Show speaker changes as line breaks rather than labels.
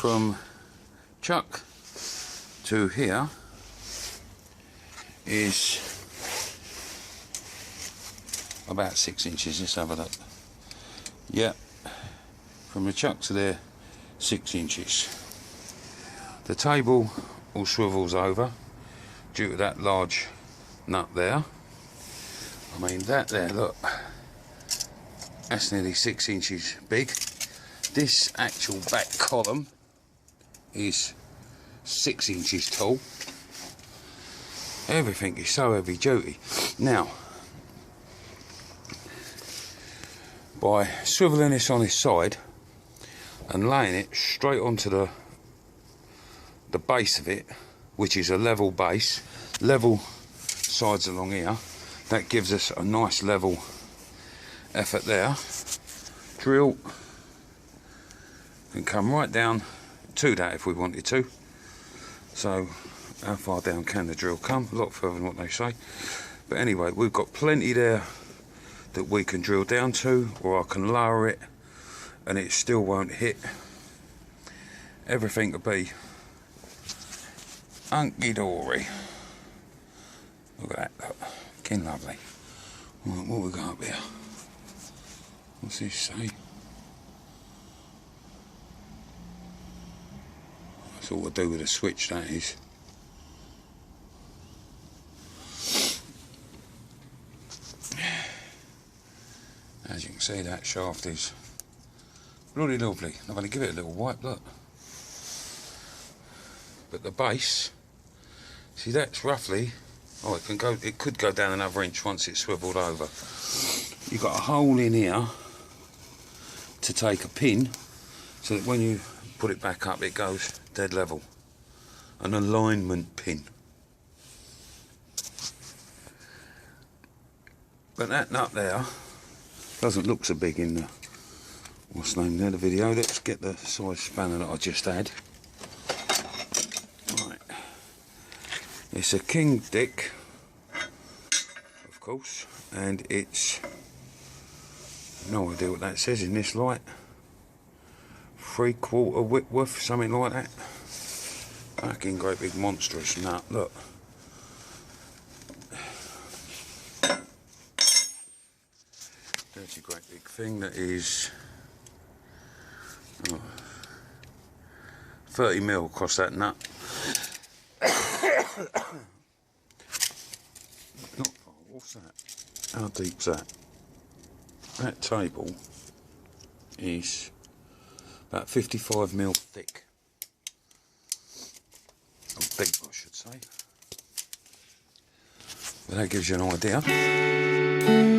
From chuck to here is about 6 inches. Let's have a look. Yeah, from the chuck to there, 6 inches. The table all swivels over due to that large nut there. I mean, that there, look, that's nearly 6 inches big. This actual back column is 6 inches tall. Everything is so heavy duty. Now, by swiveling this on its side and laying it straight onto the base of it, which is a level base, level sides along here, that gives us a nice level effort there. Drill can come right down to that if we wanted to. So how far down can the drill come? A lot further than what they say. But anyway, we've got plenty there that we can drill down to, or I can lower it and it still won't hit. Everything will be hunky-dory. Look at that, look. Kin lovely. Right, what we got up here? What's this say? That's all to do with the switch, that is. As you can see, that shaft is really lovely. I'm going to give it a little wipe, look. But the base, see, that's roughly, oh, it could go down another inch once it's swiveled over. You've got a hole in here to take a pin, so that when you put it back up, it goes dead level. An alignment pin. But that nut there doesn't look so big in the, what's the name there, the video. Let's get the size spanner that I just had. Right. It's a King Dick, of course, and it's, no idea what that says in this light. 3/4 Whitworth, something like that. Fucking great big monstrous nut, look. There's a great big thing that is 30 mil across that nut. Not far. What's that? How deep's that? That table is about 55 mil thick. Or deep, I should say. But that gives you an idea.